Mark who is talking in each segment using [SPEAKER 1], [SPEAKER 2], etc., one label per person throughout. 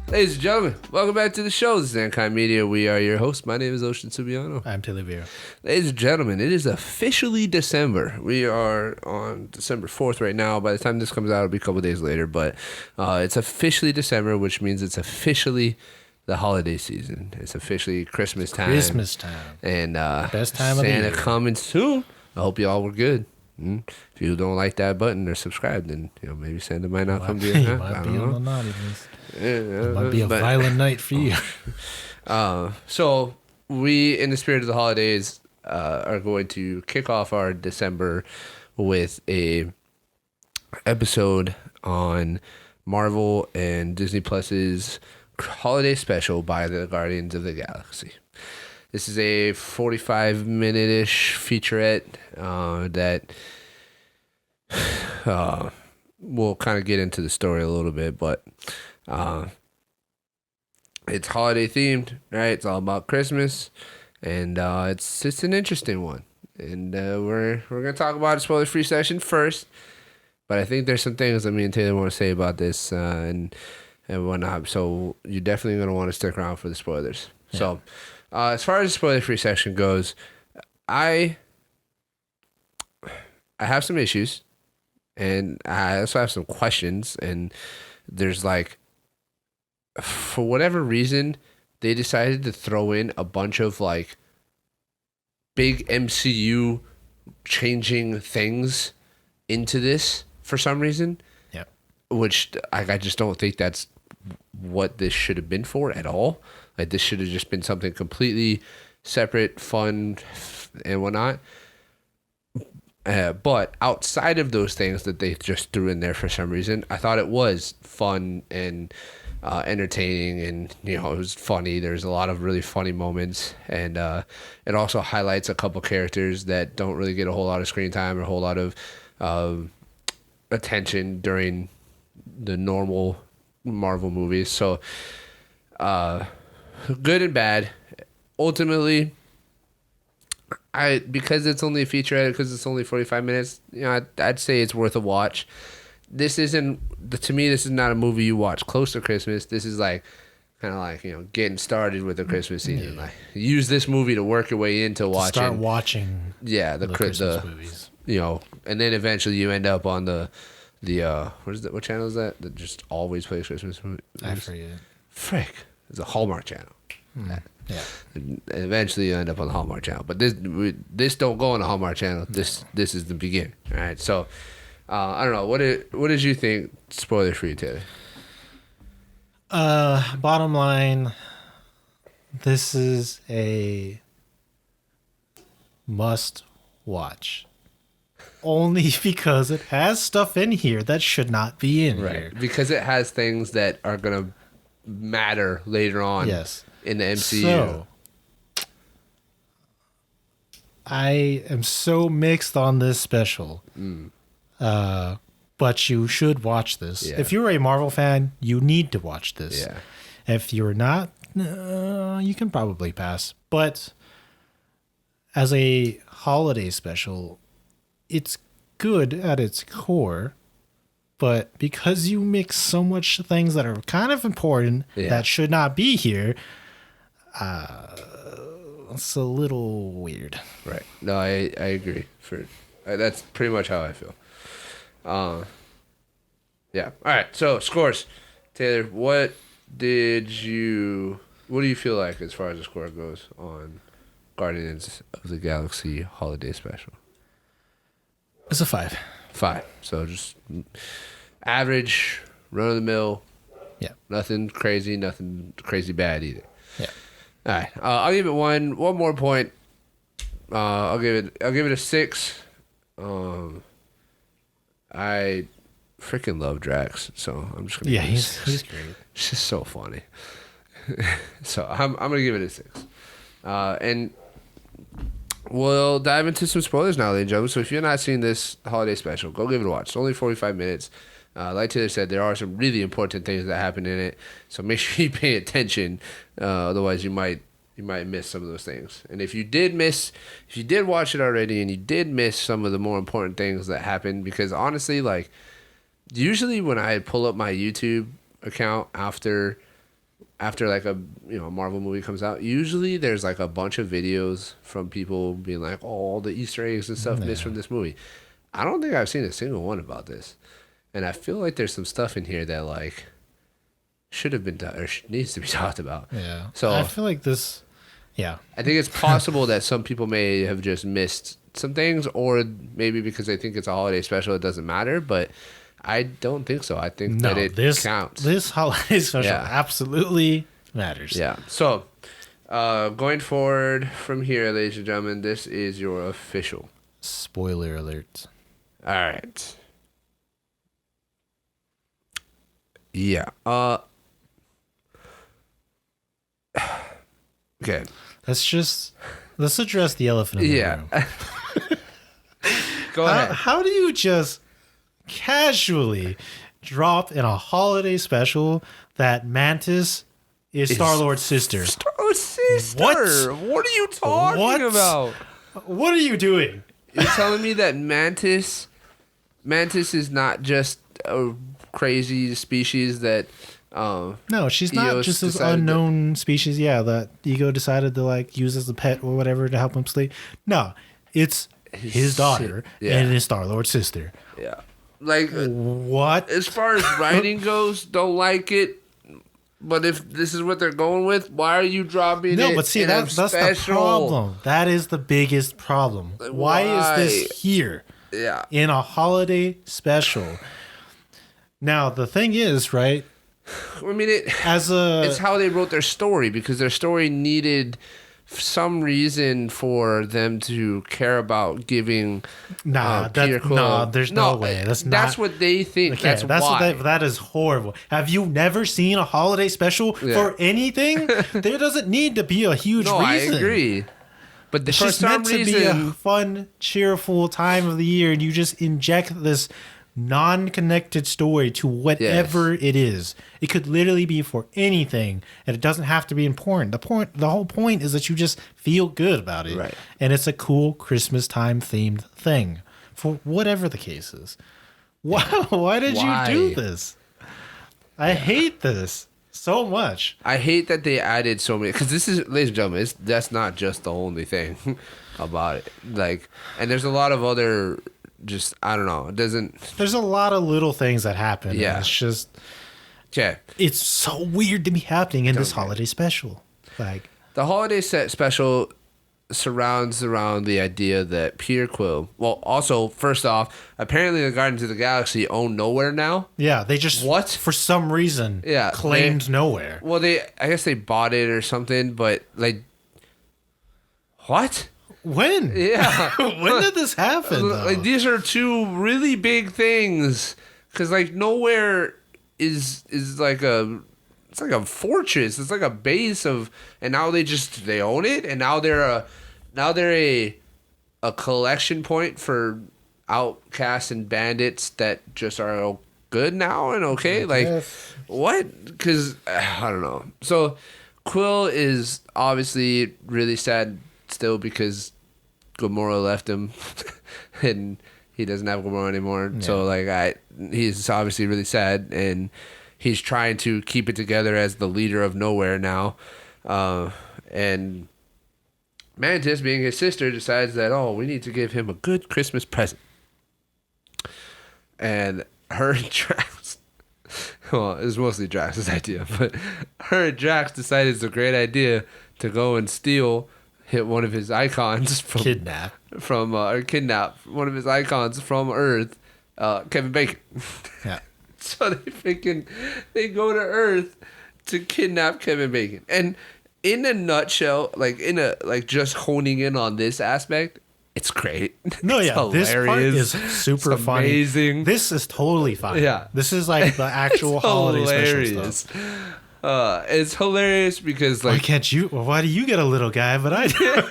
[SPEAKER 1] Ladies and gentlemen, welcome back to the show. This is Ankai Media. We are your hosts. My name is Ocean Subiano.
[SPEAKER 2] I'm Taylor Vera.
[SPEAKER 1] Ladies and gentlemen, it is officially December. We are on December 4th right now. By the time this comes out, it'll be a couple days later. But it's officially December, which means it's officially the holiday season. It's officially Christmas time.
[SPEAKER 2] Christmas time.
[SPEAKER 1] And
[SPEAKER 2] best time
[SPEAKER 1] Santa
[SPEAKER 2] of the year.
[SPEAKER 1] coming soon. I hope you all were good. If you don't like that button or subscribe, then maybe Santa might not come to you.
[SPEAKER 2] You might be on the naughty list. It might be a violent night for you.
[SPEAKER 1] So we, in the spirit of the holidays, are going to kick off our December with a episode on Marvel and Disney Plus's holiday special by the Guardians of the Galaxy. This is a 45-minute-ish featurette that we'll kind of get into the story a little bit, but it's holiday themed, right? It's all about Christmas, and it's an interesting one. And we're gonna talk about a spoiler-free session first, but I think there's some things that me and Taylor want to say about this and whatnot. So you're definitely gonna want to stick around for the spoilers. Yeah. So. As far as the spoiler-free section goes, I have some issues, and I also have some questions, and there's for whatever reason, they decided to throw in a bunch of big MCU changing things into this for some reason.
[SPEAKER 2] Yeah.
[SPEAKER 1] Which I just don't think that's what this should have been for at all. This should have just been something completely separate, fun, and whatnot. But outside of those things that they just threw in there for some reason, I thought it was fun and entertaining, and it was funny. There's a lot of really funny moments, and it also highlights a couple characters that don't really get a whole lot of screen time or a whole lot of attention during the normal Marvel movies. So, good and bad. Ultimately, because it's only a featurette, because it's only 45 minutes, I'd say it's worth a watch. This isn't, to me, this is not a movie you watch close to Christmas. This is getting started with the Christmas season. Yeah. Use this movie to work your way into watching.
[SPEAKER 2] Start watching.
[SPEAKER 1] Yeah, the Christmas movies. And then eventually you end up on the what channel is that just always plays Christmas movies?
[SPEAKER 2] I forget.
[SPEAKER 1] Frick. It's a Hallmark channel.
[SPEAKER 2] Yeah.
[SPEAKER 1] And eventually you end up on the Hallmark channel. But this don't go on the Hallmark channel. This is the beginning. All right. So I don't know. What did you think? Spoiler for you, Taylor.
[SPEAKER 2] Bottom line, this is a must watch. Only because it has stuff in here that should not be in here.
[SPEAKER 1] Because it has things that are gonna matter later on.
[SPEAKER 2] Yes.
[SPEAKER 1] In the MCU.
[SPEAKER 2] So, I am so mixed on this special. But you should watch this. Yeah. If you're a Marvel fan, you need to watch this.
[SPEAKER 1] Yeah.
[SPEAKER 2] If you're not, you can probably pass. But as a holiday special, it's good at its core. But because you mix so much things that are kind of important that should not be here, it's a little weird.
[SPEAKER 1] Right. No, I agree. That's pretty much how I feel. Yeah. All right. So scores, Taylor. What do you feel like as far as the score goes on Guardians of the Galaxy Holiday Special?
[SPEAKER 2] It's a 5.
[SPEAKER 1] 5. So just average, run of the mill.
[SPEAKER 2] Yeah.
[SPEAKER 1] Nothing crazy bad either.
[SPEAKER 2] Yeah.
[SPEAKER 1] All right. I'll give it one more point. I'll give it a 6. I freaking love Drax, so I'm just gonna.
[SPEAKER 2] He's great.
[SPEAKER 1] It's just so funny. So I'm gonna give it a 6. And we'll dive into some spoilers now, ladies and gentlemen. So if you're not seeing this holiday special, go give it a watch. It's only 45 minutes. Like Taylor said, there are some really important things that happen in it, so make sure you pay attention. Otherwise, you might miss some of those things. And if you did watch it already and you did miss some of the more important things that happened, because honestly, usually when I pull up my YouTube account after after like a Marvel movie comes out, usually there's like a bunch of videos from people being like, oh, all the Easter eggs and stuff missed from this movie. I don't think I've seen a single one about this, and I feel like there's some stuff in here that like should have been done or needs to be talked about.
[SPEAKER 2] Yeah.
[SPEAKER 1] So
[SPEAKER 2] I feel like this. Yeah.
[SPEAKER 1] I think it's possible that some people may have just missed some things, or maybe because they think it's a holiday special, it doesn't matter. But I don't think so. I think that it counts.
[SPEAKER 2] This holiday special absolutely matters.
[SPEAKER 1] Yeah. So going forward from here, ladies and gentlemen, this is your official
[SPEAKER 2] spoiler alert.
[SPEAKER 1] All right. Yeah. Okay.
[SPEAKER 2] Let's address the elephant in the room.
[SPEAKER 1] Go ahead.
[SPEAKER 2] How do you just casually drop in a holiday special that Mantis is Star-Lord's sister?
[SPEAKER 1] Star-Lord's sister? What are you talking about?
[SPEAKER 2] What are you doing?
[SPEAKER 1] You're telling me that Mantis is not just a crazy species that
[SPEAKER 2] no, she's not just this unknown species, that Ego decided to like use as a pet or whatever to help him sleep. No, it's his daughter and his Star-Lord's sister.
[SPEAKER 1] Yeah. Like
[SPEAKER 2] what?
[SPEAKER 1] As far as writing goes, don't like it. But if this is what they're going with, why are you dropping it?
[SPEAKER 2] No, but see, that's the problem. That is the biggest problem. Why is this here?
[SPEAKER 1] Yeah.
[SPEAKER 2] In a holiday special. Now, the thing is, right?
[SPEAKER 1] I mean, it's how they wrote their story, because their story needed some reason for them to care about giving Peter Quill.
[SPEAKER 2] There's no way.
[SPEAKER 1] That's what they think. Okay, that's why.
[SPEAKER 2] That is horrible. Have you never seen a holiday special for anything? There doesn't need to be a huge reason.
[SPEAKER 1] I agree. But
[SPEAKER 2] it's just meant to be a fun, cheerful time of the year, and you just inject this non-connected story to whatever it is. It could literally be for anything, and it doesn't have to be important. The whole point is that you just feel good about it,
[SPEAKER 1] right?
[SPEAKER 2] And it's a cool Christmas time themed thing, for whatever the case is. Why did you do this? I hate this so much.
[SPEAKER 1] I hate that they added so many, because this is, ladies and gentlemen, that's not just the only thing about it. Like, and there's a lot of other. Just, I don't know. It doesn't.
[SPEAKER 2] There's a lot of little things that happen. Yeah. It's just.
[SPEAKER 1] Okay.
[SPEAKER 2] It's so weird to be happening in this holiday special. Like.
[SPEAKER 1] The holiday special surrounds around the idea that Peter Quill. Well, also, first off, apparently the Guardians of the Galaxy own Nowhere now.
[SPEAKER 2] Yeah, they just.
[SPEAKER 1] What?
[SPEAKER 2] For some reason.
[SPEAKER 1] Yeah.
[SPEAKER 2] Claimed Nowhere.
[SPEAKER 1] Well, I guess they bought it or something, but like. What?
[SPEAKER 2] When?
[SPEAKER 1] Yeah.
[SPEAKER 2] When did this happen, though?
[SPEAKER 1] Like, these are two really big things. Because, like, Nowhere is like it's like a fortress. It's like a base of, and now they own it, and now they're a collection point for outcasts and bandits that just are good now and okay. Like, what? Because I don't know. So Quill is obviously really sad still because Gamora left him and he doesn't have Gamora anymore. Yeah. So like he's obviously really sad, and he's trying to keep it together as the leader of Nowhere now. And Mantis, being his sister, decides that, we need to give him a good Christmas present. And her and Drax, well, it was mostly Drax's idea, but her and Drax decided it's a great idea to go and hit one of his icons from
[SPEAKER 2] kidnap
[SPEAKER 1] one of his icons from Earth, Kevin Bacon.
[SPEAKER 2] Yeah.
[SPEAKER 1] So they go to Earth to kidnap Kevin Bacon. And in a nutshell, just honing in on this aspect, it's great.
[SPEAKER 2] No,
[SPEAKER 1] it's
[SPEAKER 2] yeah,
[SPEAKER 1] hilarious.
[SPEAKER 2] This part is super funny.
[SPEAKER 1] Amazing.
[SPEAKER 2] This is totally fine.
[SPEAKER 1] Yeah.
[SPEAKER 2] This is like the actual holiday special stuff.
[SPEAKER 1] It's hilarious because
[SPEAKER 2] why do you get a little guy but I do?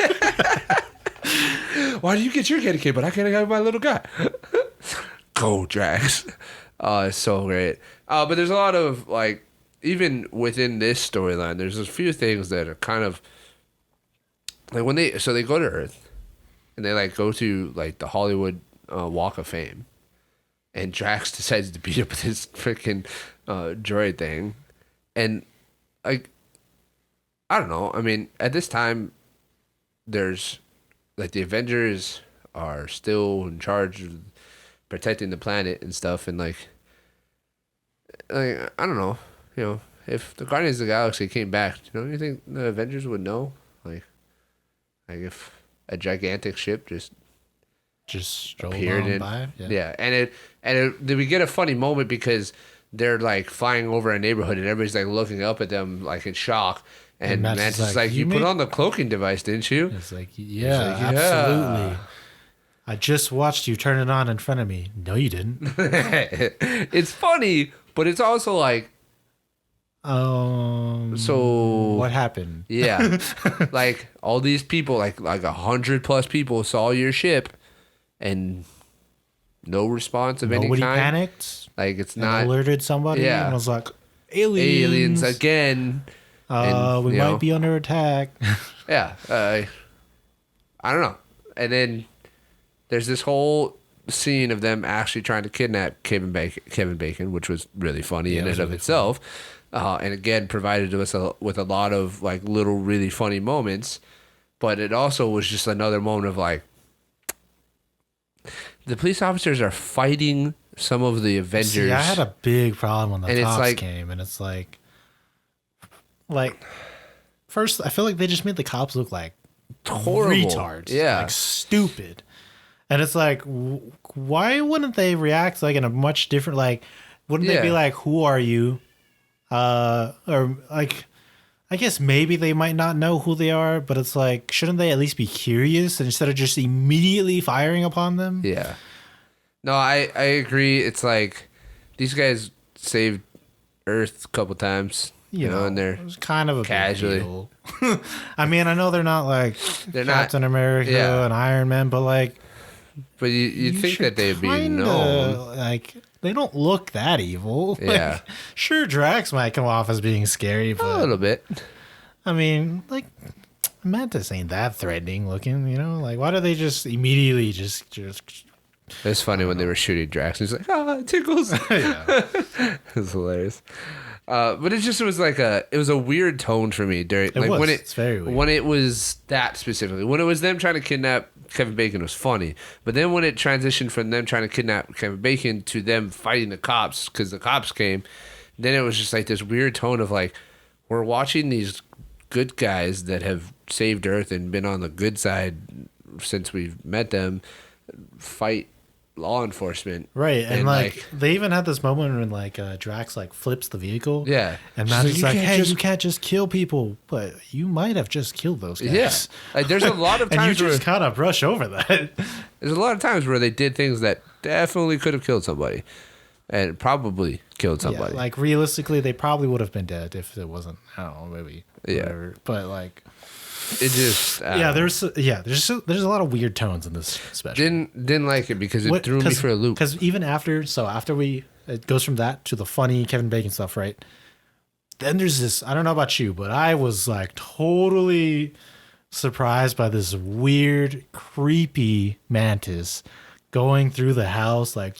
[SPEAKER 1] Why do you get your candy cane but I can't get my little guy? Go Drax. It's so great. But there's a lot of even within this storyline, there's a few things that are kind of like when they go to Earth and they go to the Hollywood Walk of Fame, and Drax decides to beat up this freaking droid thing. And I don't know. I mean, at this time, there's like the Avengers are still in charge of protecting the planet and stuff, and like I don't know, if the Guardians of the Galaxy came back, you think the Avengers would know, like if a gigantic ship
[SPEAKER 2] Just strolled
[SPEAKER 1] appeared
[SPEAKER 2] on
[SPEAKER 1] in,
[SPEAKER 2] by.
[SPEAKER 1] yeah, and we get a funny moment because they're like flying over a neighborhood and everybody's like looking up at them like in shock. And Mantis is like, you put on the cloaking device, didn't you?
[SPEAKER 2] It's like, yeah, absolutely. I just watched you turn it on in front of me. No, you didn't.
[SPEAKER 1] It's funny, but it's also like, so
[SPEAKER 2] what happened?
[SPEAKER 1] Yeah, like all these people, like 100+ people saw your ship, and no response of any kind.
[SPEAKER 2] Nobody panicked.
[SPEAKER 1] Like it's
[SPEAKER 2] and
[SPEAKER 1] not
[SPEAKER 2] alerted somebody.
[SPEAKER 1] Yeah,
[SPEAKER 2] and was like, aliens
[SPEAKER 1] again.
[SPEAKER 2] We might be under attack.
[SPEAKER 1] Yeah, I don't know. And then there's this whole scene of them actually trying to kidnap Kevin Bacon, which was really funny in and of itself. And again, provided us with a lot of like little really funny moments. But it also was just another moment of like, the police officers are fighting some of the Avengers.
[SPEAKER 2] See, I had a big problem when the cops came, and it's like, first, I feel like they just made the cops look like
[SPEAKER 1] horrible
[SPEAKER 2] retards,
[SPEAKER 1] yeah,
[SPEAKER 2] like stupid. And it's like, why wouldn't they react like in a much different, like, wouldn't they be like, who are you? Or like, I guess maybe they might not know who they are, but it's like, shouldn't they at least be curious instead of just immediately firing upon them?
[SPEAKER 1] Yeah. No, I agree. It's like these guys saved Earth a couple times, and they're
[SPEAKER 2] kind of a
[SPEAKER 1] casually.
[SPEAKER 2] Big deal. I mean, I know they're not like Captain America and Iron Man, but like,
[SPEAKER 1] but you think that they'd be known.
[SPEAKER 2] Like, they don't look that evil.
[SPEAKER 1] Yeah.
[SPEAKER 2] Like, sure, Drax might come off as being scary, but
[SPEAKER 1] a little bit.
[SPEAKER 2] I mean, like, Mantis ain't that threatening looking, Like, why do they just immediately just
[SPEAKER 1] It's funny when they were shooting Drax. He's like, it tickles. It was hilarious. But it was like it was a weird tone for me during
[SPEAKER 2] it's very weird.
[SPEAKER 1] When it was that specifically. When it was them trying to kidnap Kevin Bacon, it was funny. But then when it transitioned from them trying to kidnap Kevin Bacon to them fighting the cops because the cops came, then it was just like this weird tone of like, we're watching these good guys that have saved Earth and been on the good side since we've met them fight law enforcement,
[SPEAKER 2] right? And like they even had this moment when like Drax like flips the vehicle,
[SPEAKER 1] yeah,
[SPEAKER 2] and Mantis like, hey, you can't just kill people, but you might have just killed those guys.
[SPEAKER 1] Yeah, like there's a lot of times
[SPEAKER 2] and you just kind of brush over that.
[SPEAKER 1] There's a lot of times where they did things that definitely could have killed somebody, and probably killed somebody.
[SPEAKER 2] Yeah, like realistically, they probably would have been dead if it wasn't. I don't know, maybe whatever. But like,
[SPEAKER 1] it just
[SPEAKER 2] there's a lot of weird tones in this special.
[SPEAKER 1] Didn't like it because it threw me for a loop.
[SPEAKER 2] Because even after it goes from that to the funny Kevin Bacon stuff, right? Then there's this. I don't know about you, but I was like totally surprised by this weird, creepy Mantis going through the house, like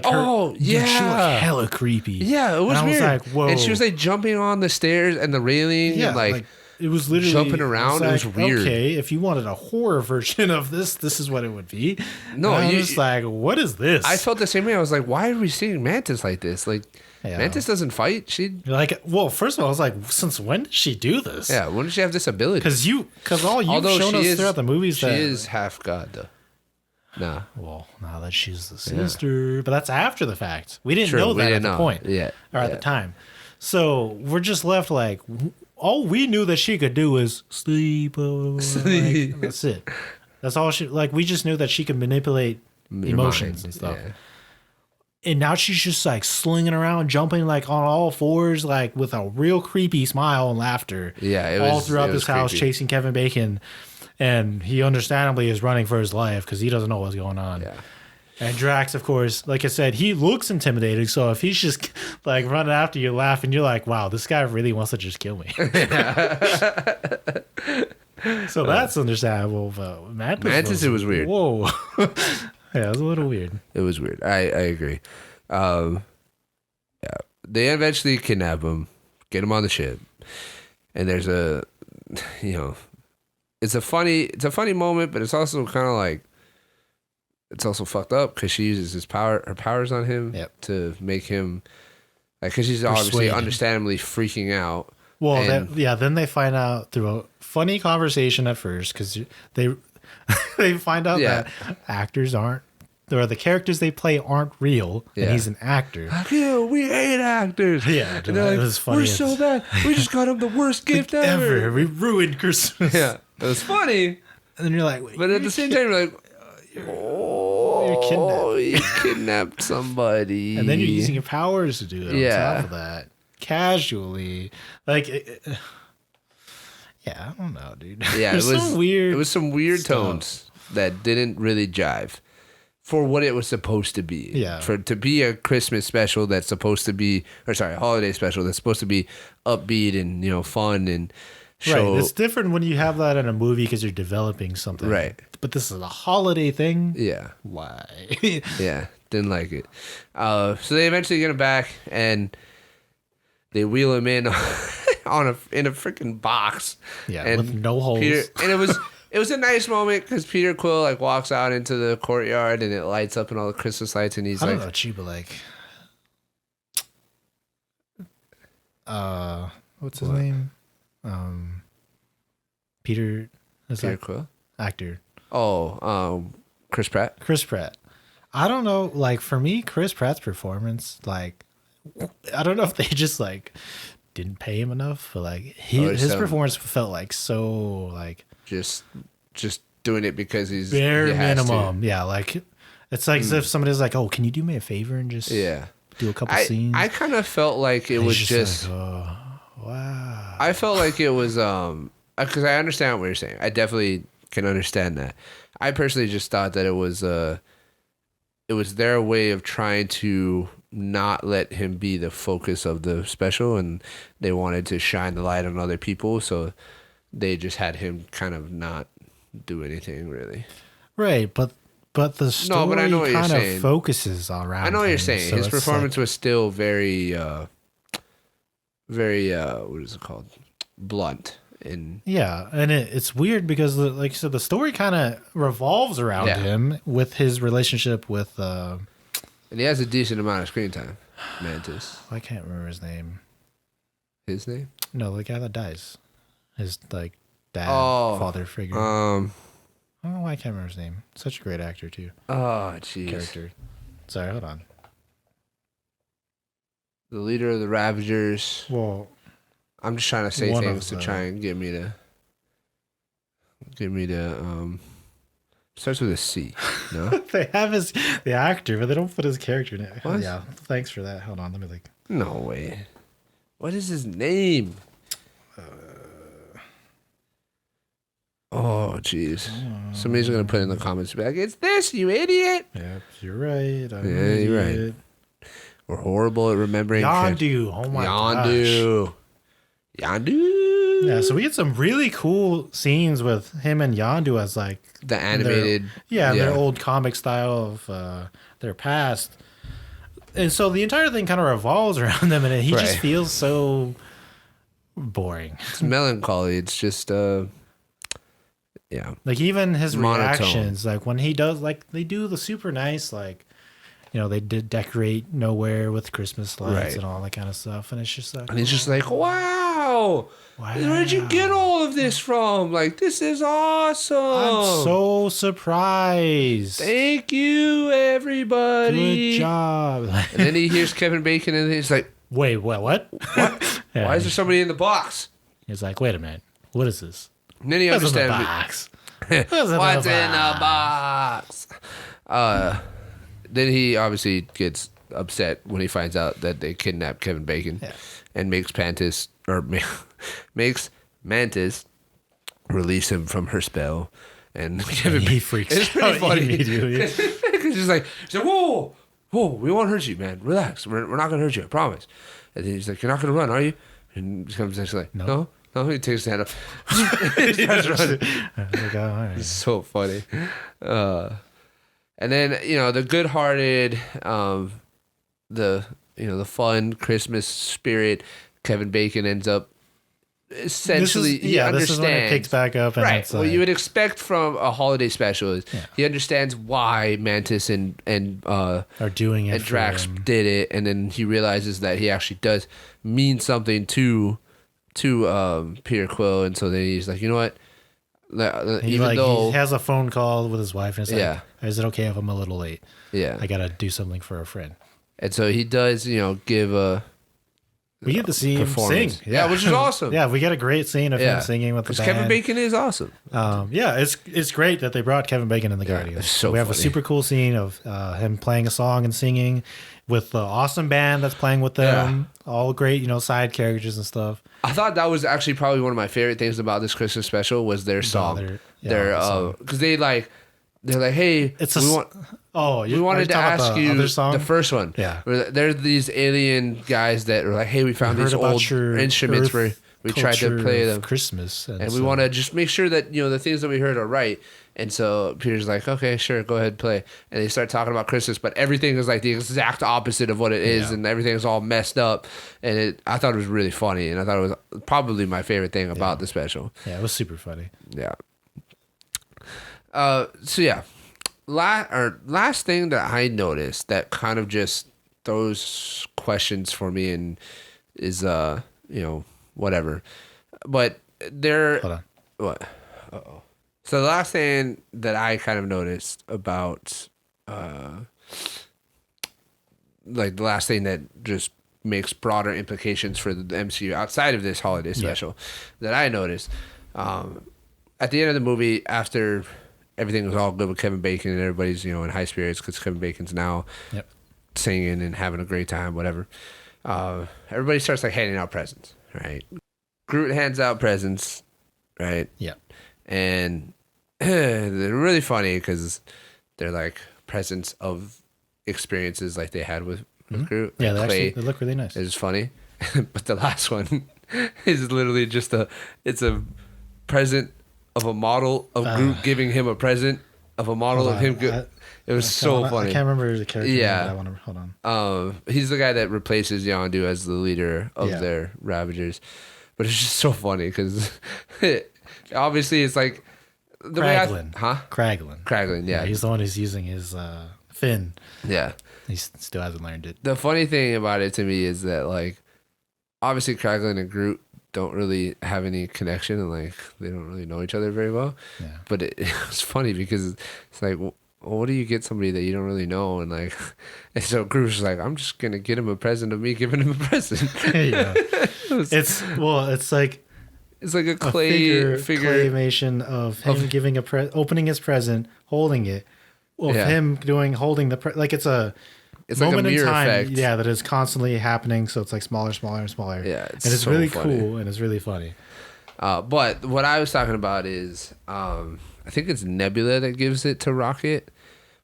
[SPEAKER 2] her, she looked hella creepy.
[SPEAKER 1] Yeah, it was weird. I was like, whoa. And she was like jumping on the stairs and the railing, and like
[SPEAKER 2] it was literally
[SPEAKER 1] jumping around. It was weird.
[SPEAKER 2] Okay, if you wanted a horror version of this is what it would be.
[SPEAKER 1] No,
[SPEAKER 2] I was like, what is this?
[SPEAKER 1] I felt the same way. I was like, why are we seeing Mantis like this? Like, Mantis doesn't fight.
[SPEAKER 2] Well, first of all, I was like, since when did she do this?
[SPEAKER 1] Yeah, when did she have this ability?
[SPEAKER 2] Because all you've shown us throughout the movies,
[SPEAKER 1] she is half god though. Nah.
[SPEAKER 2] Well, now that she's the sister, but that's after the fact. We didn't know that at the point.
[SPEAKER 1] Yeah.
[SPEAKER 2] Or at the time. So we're just left like, all we knew that she could do was sleep. Like, that's it. That's all she, like, we just knew that she could manipulate emotions and stuff. Yeah. And now she's just like slinging around, jumping like on all fours, like with a real creepy smile and laughter.
[SPEAKER 1] Yeah.
[SPEAKER 2] All throughout this house, chasing Kevin Bacon. And he understandably is running for his life because he doesn't know what's going on.
[SPEAKER 1] Yeah.
[SPEAKER 2] And Drax, of course, like I said, he looks intimidating. So if he's just like running after you, laughing, you're like, wow, this guy really wants to just kill me. So that's understandable. But Mantis,
[SPEAKER 1] it was weird.
[SPEAKER 2] Whoa. Yeah, it was a little weird.
[SPEAKER 1] It was weird. I agree. Yeah. They eventually kidnap him, get him on the ship. and there's a, you know, it's a funny moment, but it's also kind of like, it's also fucked up because she uses her powers on him
[SPEAKER 2] Yep.
[SPEAKER 1] to make him, like, because she's obviously understandably freaking out.
[SPEAKER 2] Well, then they find out through a funny conversation at first because they they find out that actors aren't, or the characters they play aren't real, and he's an actor.
[SPEAKER 1] Yeah, we hate actors.
[SPEAKER 2] Yeah,
[SPEAKER 1] and like,
[SPEAKER 2] it was funny.
[SPEAKER 1] We're so bad. We just got him the worst gift ever.
[SPEAKER 2] We ruined Christmas.
[SPEAKER 1] Yeah, it was funny.
[SPEAKER 2] And then you're like,
[SPEAKER 1] but at the same time, you're like, you kidnapped somebody.
[SPEAKER 2] And then you're using your powers to do it on top of that. Casually. Like, I don't know, dude.
[SPEAKER 1] Yeah, it was some weird
[SPEAKER 2] stuff.
[SPEAKER 1] tones that didn't really jive for what it was supposed to be.
[SPEAKER 2] Yeah.
[SPEAKER 1] To be a Christmas special that's supposed to be, a holiday special that's supposed to be upbeat and, you know, fun and show.
[SPEAKER 2] Right. It's different when you have that in a movie because you're developing something.
[SPEAKER 1] Right.
[SPEAKER 2] But this is a holiday thing.
[SPEAKER 1] Yeah.
[SPEAKER 2] Why?
[SPEAKER 1] Yeah. Didn't like it. So they eventually get him back and they wheel him in in a freaking box.
[SPEAKER 2] Yeah,
[SPEAKER 1] and
[SPEAKER 2] with no holes.
[SPEAKER 1] And it was a nice moment because Peter Quill like walks out into the courtyard and it lights up in all the Christmas lights and he's
[SPEAKER 2] I
[SPEAKER 1] like,
[SPEAKER 2] don't know, Chiba, like, what's his name? Peter
[SPEAKER 1] Quill?
[SPEAKER 2] Actor.
[SPEAKER 1] Oh, Chris Pratt.
[SPEAKER 2] Chris Pratt. I don't know, like, for me, Chris Pratt's performance, like, I don't know if they just, like, didn't pay him enough, but, like, his performance felt like so, like,
[SPEAKER 1] just doing it because he's
[SPEAKER 2] bare minimum. Yeah, like, it's like as if somebody's like, oh, can you do me a favor and just do a couple scenes?
[SPEAKER 1] I kind of felt like it was just
[SPEAKER 2] like, oh, wow.
[SPEAKER 1] I felt like it was because I understand what you're saying. I definitely can understand that. I personally just thought that it was their way of trying to not let him be the focus of the special, and they wanted to shine the light on other people, so they just had him kind of not do anything really. Right,
[SPEAKER 2] but the story kind of focuses around.
[SPEAKER 1] I know what you're saying. So his performance was still very, very what is it called? Blunt. And
[SPEAKER 2] it's weird because, like you said, the story kind of revolves around him with his relationship with.
[SPEAKER 1] And he has a decent amount of screen time. Mantis.
[SPEAKER 2] I can't remember his name.
[SPEAKER 1] His name?
[SPEAKER 2] No, the guy that dies. His like dad, father figure. I don't know why I can't remember his name. Such a great actor too.
[SPEAKER 1] Oh, jeez.
[SPEAKER 2] Character. Sorry, hold on.
[SPEAKER 1] The leader of the Ravagers.
[SPEAKER 2] Well,
[SPEAKER 1] I'm just trying to say things to try and get me to starts with a C. No?
[SPEAKER 2] They have the actor, but they don't put his character in it. What? Yeah. Thanks for that. Hold on, let me look.
[SPEAKER 1] No way. What is his name? Oh, jeez. Somebody's gonna put in the comments and be like, "It's this, you idiot."
[SPEAKER 2] Yep, you're right.
[SPEAKER 1] You're right. We're horrible at remembering.
[SPEAKER 2] Yondu. Oh my gosh.
[SPEAKER 1] Yondu.
[SPEAKER 2] Yeah, so we get some really cool scenes with him and Yondu as like
[SPEAKER 1] the animated.
[SPEAKER 2] Their old comic style of their past. And so the entire thing kind of revolves around them, and he just feels so boring.
[SPEAKER 1] It's melancholy. It's just
[SPEAKER 2] like even his
[SPEAKER 1] monotone.
[SPEAKER 2] reactions, like when he does, like they do the super nice, like, you know, they did decorate nowhere with Christmas lights and all that kind of stuff, and it's just like,
[SPEAKER 1] and he's just like, wow, where'd you get all of this from? Like, this is awesome.
[SPEAKER 2] I'm so surprised.
[SPEAKER 1] Thank you, everybody.
[SPEAKER 2] Good job.
[SPEAKER 1] And then he hears Kevin Bacon, and he's like,
[SPEAKER 2] wait, what?
[SPEAKER 1] What? Why is there somebody in the box?
[SPEAKER 2] He's like, wait a minute, what is this?
[SPEAKER 1] And then he understands.
[SPEAKER 2] What's
[SPEAKER 1] in the box? Then he obviously gets upset when he finds out that they kidnapped Kevin Bacon and makes Mantis release him from her spell. And Kevin
[SPEAKER 2] he freaks out.
[SPEAKER 1] It's pretty funny.
[SPEAKER 2] Immediately.
[SPEAKER 1] He's like, whoa, we won't hurt you, man. Relax. We're not going to hurt you, I promise. And then he's like, you're not going to run, are you? And he comes and he's like, no. No, he takes his hand up. He starts running.
[SPEAKER 2] Like, oh, all right.
[SPEAKER 1] It's so funny. And then, you know, the good-hearted, the fun Christmas spirit, Kevin Bacon ends up essentially he understands.
[SPEAKER 2] This is when it picks back up, and
[SPEAKER 1] Right.
[SPEAKER 2] it's
[SPEAKER 1] What
[SPEAKER 2] like,
[SPEAKER 1] you would expect from a holiday special is he understands why Mantis and
[SPEAKER 2] are doing it
[SPEAKER 1] and
[SPEAKER 2] for
[SPEAKER 1] Drax
[SPEAKER 2] him.
[SPEAKER 1] did it, and then he realizes that he actually does mean something to Peter Quill, and so then he's like, you know what?
[SPEAKER 2] He has a phone call with his wife, and it's like, is it okay if I'm a little late?
[SPEAKER 1] Yeah,
[SPEAKER 2] I gotta do something for a friend.
[SPEAKER 1] and so he does, give a.
[SPEAKER 2] We get to see him sing,
[SPEAKER 1] yeah, which is awesome.
[SPEAKER 2] Yeah, we get a great scene of him singing with the band.
[SPEAKER 1] Kevin Bacon is awesome.
[SPEAKER 2] It's great that they brought Kevin Bacon in the Guardians.
[SPEAKER 1] So
[SPEAKER 2] we have
[SPEAKER 1] funny.
[SPEAKER 2] a super cool scene of him playing a song and singing with the awesome band that's playing with them. All great, side characters and stuff.
[SPEAKER 1] I thought that was actually probably one of my favorite things about this Christmas special was their song. Because they're like, hey, we wanted to ask you the first one.
[SPEAKER 2] Yeah.
[SPEAKER 1] There's these alien guys that are like, hey, we found these old instruments where we tried to play them.
[SPEAKER 2] Christmas.
[SPEAKER 1] And we want to just make sure that, the things that we heard are right. And so Peter's like, okay, sure, go ahead, play. And they start talking about Christmas, but everything is like the exact opposite of what it is, and everything is all messed up. And I thought it was really funny, and I thought it was probably my favorite thing about the special.
[SPEAKER 2] Yeah, it was super funny.
[SPEAKER 1] Yeah. Last thing that I noticed that kind of just throws questions for me and is whatever. But there.
[SPEAKER 2] Hold on.
[SPEAKER 1] What? Uh-oh. So the last thing that I kind of noticed about the last thing that just makes broader implications for the MCU outside of this holiday special that I noticed at the end of the movie, after everything was all good with Kevin Bacon and everybody's in high spirits because Kevin Bacon's now singing and having a great time, whatever. Everybody starts handing out presents, right? Groot hands out presents, right?
[SPEAKER 2] Yeah.
[SPEAKER 1] And they're really funny because they're like presents of experiences like they had with Groot.
[SPEAKER 2] Yeah,
[SPEAKER 1] they
[SPEAKER 2] look really nice.
[SPEAKER 1] It's funny. But the last one is literally just a present of a model of Groot giving him a present of a model of him. It was so funny.
[SPEAKER 2] I can't remember the character name, but I want to hold on.
[SPEAKER 1] He's the guy that replaces Yondu as the leader of their Ravagers. But it's just so funny because obviously it's like the
[SPEAKER 2] Kraglin.
[SPEAKER 1] Kraglin, yeah.
[SPEAKER 2] He's the one who's using his fin.
[SPEAKER 1] Yeah.
[SPEAKER 2] He still hasn't learned it.
[SPEAKER 1] The funny thing about it to me is that obviously Kraglin and Groot don't really have any connection and they don't really know each other very well.
[SPEAKER 2] Yeah.
[SPEAKER 1] But it's funny because it's like, well, what do you get somebody that you don't really know? And and so Groot's like, I'm just gonna get him a present of me giving him a present.
[SPEAKER 2] Yeah. It's like
[SPEAKER 1] a
[SPEAKER 2] claymation of him giving opening his present, holding it, him holding the it's moment
[SPEAKER 1] like a mirror
[SPEAKER 2] in time,
[SPEAKER 1] effect.
[SPEAKER 2] Yeah, that is constantly happening. So it's smaller, smaller, and smaller.
[SPEAKER 1] Yeah,
[SPEAKER 2] and it's
[SPEAKER 1] so
[SPEAKER 2] really
[SPEAKER 1] funny.
[SPEAKER 2] cool and it's really funny.
[SPEAKER 1] But what I was talking about is, I think it's Nebula that gives it to Rocket,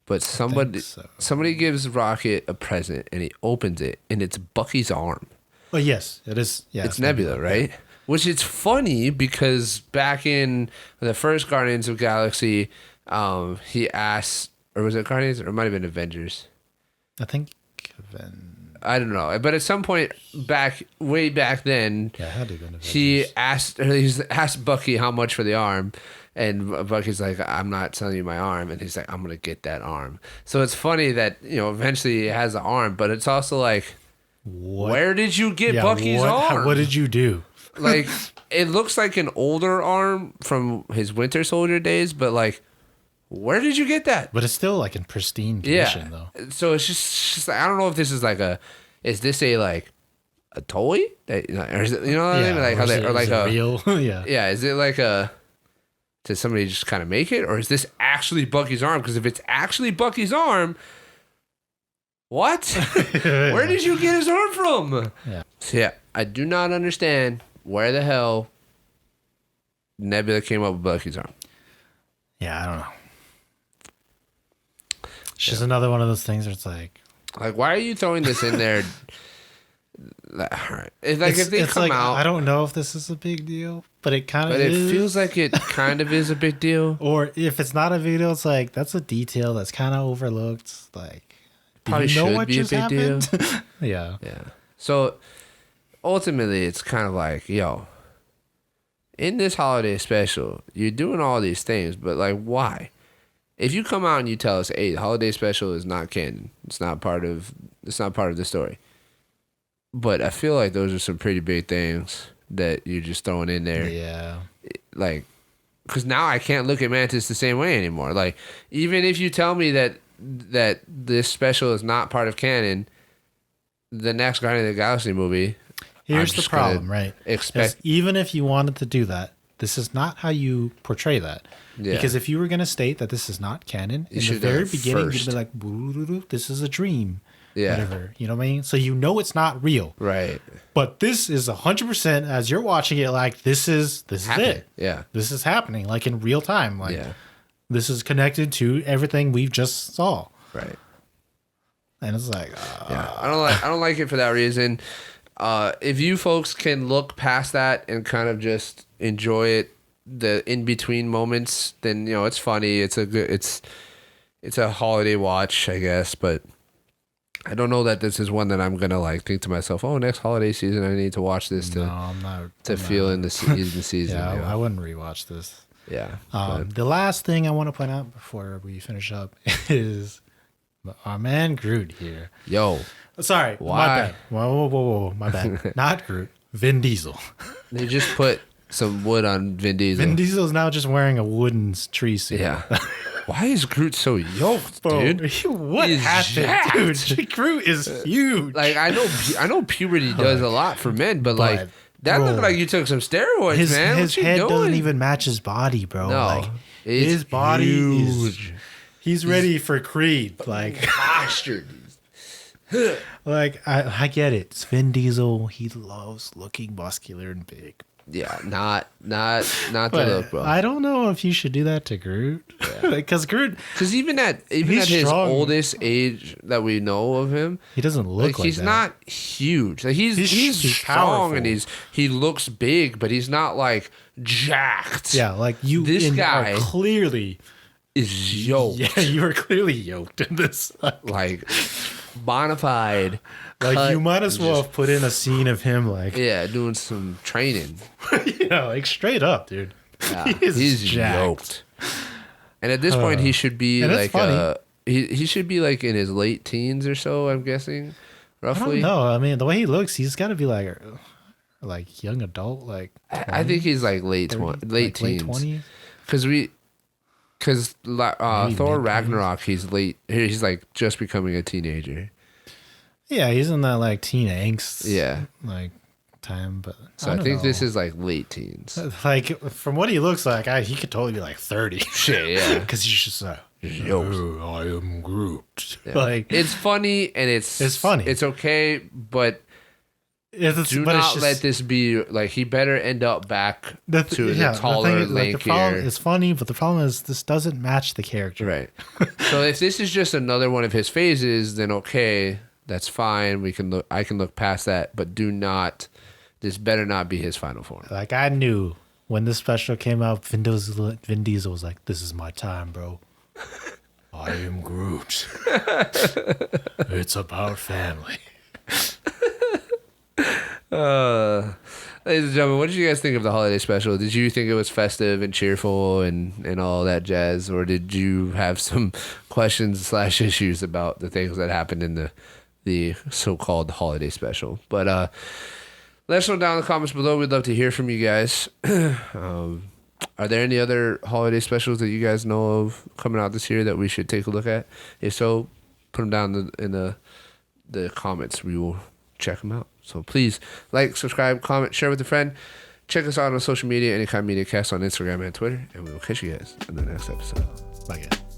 [SPEAKER 1] but somebody gives Rocket a present and he opens it and it's Bucky's arm.
[SPEAKER 2] Oh yes, it is. Yeah,
[SPEAKER 1] it's Nebula, right? Yeah. Which is funny because back in the first Guardians of the Galaxy, he asked, or was it Guardians, or it might have been Avengers.
[SPEAKER 2] I think
[SPEAKER 1] I don't know, but at some point way back then,
[SPEAKER 2] it had to have been Avengers.
[SPEAKER 1] He asked Bucky how much for the arm, and Bucky's like, I'm not selling you my arm, and he's like, I'm gonna get that arm. So it's funny that eventually he has the arm, but it's also like, where did you get Bucky's arm?
[SPEAKER 2] What did you do?
[SPEAKER 1] It looks like an older arm from his Winter Soldier days, but where did you get that?
[SPEAKER 2] But it's still in pristine condition, though.
[SPEAKER 1] So it's just I don't know if this is is this a toy? Or is it, you know what I mean?
[SPEAKER 2] Is it real? Yeah.
[SPEAKER 1] Yeah. Is it did somebody just kind of make it, or is this actually Bucky's arm? Because if it's actually Bucky's arm, what? Where did you get his arm from?
[SPEAKER 2] Yeah.
[SPEAKER 1] So I do not understand where the hell Nebula came up with Bucky's arm.
[SPEAKER 2] Yeah, I don't know. It's just another one of those things where it's
[SPEAKER 1] why are you throwing this in there? If they come out,
[SPEAKER 2] I don't know if this is a big deal, but it kind of is.
[SPEAKER 1] It feels like it kind of is a big deal.
[SPEAKER 2] Or if it's not a big deal, it's that's a detail that's kind of overlooked.
[SPEAKER 1] Probably should be a big deal.
[SPEAKER 2] Yeah.
[SPEAKER 1] Yeah. So ultimately, it's kind of yo, in this holiday special, you're doing all these things, but like, why? If you come out and you tell us, hey, the holiday special is not canon, it's not part of the story. But I feel like those are some pretty big things that you're just throwing in there.
[SPEAKER 2] Yeah.
[SPEAKER 1] Like, because now I can't look at Mantis the same way anymore. Like, even if you tell me that this special is not part of canon, the next Guardian of the Galaxy movie.
[SPEAKER 2] Here's the problem, right? Even if you wanted to do that, this is not how you portray that. Yeah. Because if you were going to state that this is not canon, in the very beginning, you'd be like, this is a dream. Yeah. Whatever. You know what I mean? So you know it's not real.
[SPEAKER 1] Right.
[SPEAKER 2] But this is 100% as you're watching it, like, this is it.
[SPEAKER 1] Yeah.
[SPEAKER 2] This is happening, like, in real time. Like, this is connected to everything we've just saw.
[SPEAKER 1] Right.
[SPEAKER 2] And it's like,
[SPEAKER 1] I don't like it for that reason. If you folks can look past that and kind of just enjoy it, the in between moments, then it's funny. It's a holiday watch, I guess. But I don't know that this is one that I'm gonna like think to myself, oh, next holiday season I need to watch this to feel in the season.
[SPEAKER 2] Yeah, I wouldn't rewatch this.
[SPEAKER 1] Yeah.
[SPEAKER 2] The last thing I want to point out before we finish up is our man Groot here.
[SPEAKER 1] Yo.
[SPEAKER 2] Sorry.
[SPEAKER 1] Why?
[SPEAKER 2] My bad. Whoa. My bad. Not Groot. Vin Diesel.
[SPEAKER 1] They just put some wood on Vin Diesel.
[SPEAKER 2] Vin Diesel is now just wearing a wooden tree suit.
[SPEAKER 1] Yeah. Why is Groot so yoked, dude?
[SPEAKER 2] What happened, dude? Groot is huge.
[SPEAKER 1] Like, I know puberty does a lot for men, but like that looked like you took some steroids, man.
[SPEAKER 2] His head doesn't even match his body, bro.
[SPEAKER 1] No,
[SPEAKER 2] like, his body
[SPEAKER 1] huge.
[SPEAKER 2] He's ready for Creed. Like,
[SPEAKER 1] bastard.
[SPEAKER 2] Like, I get it. It's Vin Diesel. He loves looking muscular and big.
[SPEAKER 1] Yeah, not the look, bro.
[SPEAKER 2] I don't know if you should do that to Groot. Because Groot,
[SPEAKER 1] even at his oldest age that we know of him,
[SPEAKER 2] he doesn't look like
[SPEAKER 1] he's
[SPEAKER 2] that.
[SPEAKER 1] not huge. Like, he's strong and he looks big, but he's not like jacked.
[SPEAKER 2] Yeah, like this guy
[SPEAKER 1] clearly is yoked.
[SPEAKER 2] Yeah, you are clearly yoked in this.
[SPEAKER 1] Like bona fide.
[SPEAKER 2] Like, you might as well have put in a scene of him, like,
[SPEAKER 1] doing some training.
[SPEAKER 2] Like, straight up, dude.
[SPEAKER 1] Yeah, he's yoked. And at this point, he should be like he should be like in his late teens or so. I'm guessing, roughly.
[SPEAKER 2] I don't know. I mean, the way he looks, he's got to be like young adult. Like, 20,
[SPEAKER 1] I think he's like late teens. Late 20s. Because Thor Ragnarok, he's late. He's like just becoming a teenager.
[SPEAKER 2] Yeah, he's in that like teen angst.
[SPEAKER 1] Yeah,
[SPEAKER 2] like time. But
[SPEAKER 1] so I think this is like late teens.
[SPEAKER 2] Like, from what he looks like, he could totally be like 30.
[SPEAKER 1] Shit, yeah.
[SPEAKER 2] Because he's just like, I am Groot.
[SPEAKER 1] Yeah.
[SPEAKER 2] Like,
[SPEAKER 1] it's funny and it's
[SPEAKER 2] funny.
[SPEAKER 1] It's okay, but do not let this be like, he better end up back to the taller, lankier.
[SPEAKER 2] It's funny, but the problem is this doesn't match the character.
[SPEAKER 1] Right. So if this is just another one of his phases, then okay, that's fine. I can look past that, but this better not be his final form.
[SPEAKER 2] Like, I knew when this special came out, Vin Diesel was like, this is my time, bro. I am Groot. It's about family.
[SPEAKER 1] Ladies and gentlemen, what did you guys think of the holiday special? Did you think it was festive and cheerful and all that jazz, or did you have some questions / issues about the things that happened in the so-called holiday special? But let us know down in the comments below. We'd love to hear from you guys. Are there any other holiday specials that you guys know of coming out this year that we should take a look at? If so, put them down in the comments. We will check them out. So please like, subscribe, comment, share with a friend. Check us out on social media, Anykind Media Cast on Instagram and Twitter, and we will catch you guys in the next episode.
[SPEAKER 2] Bye, guys.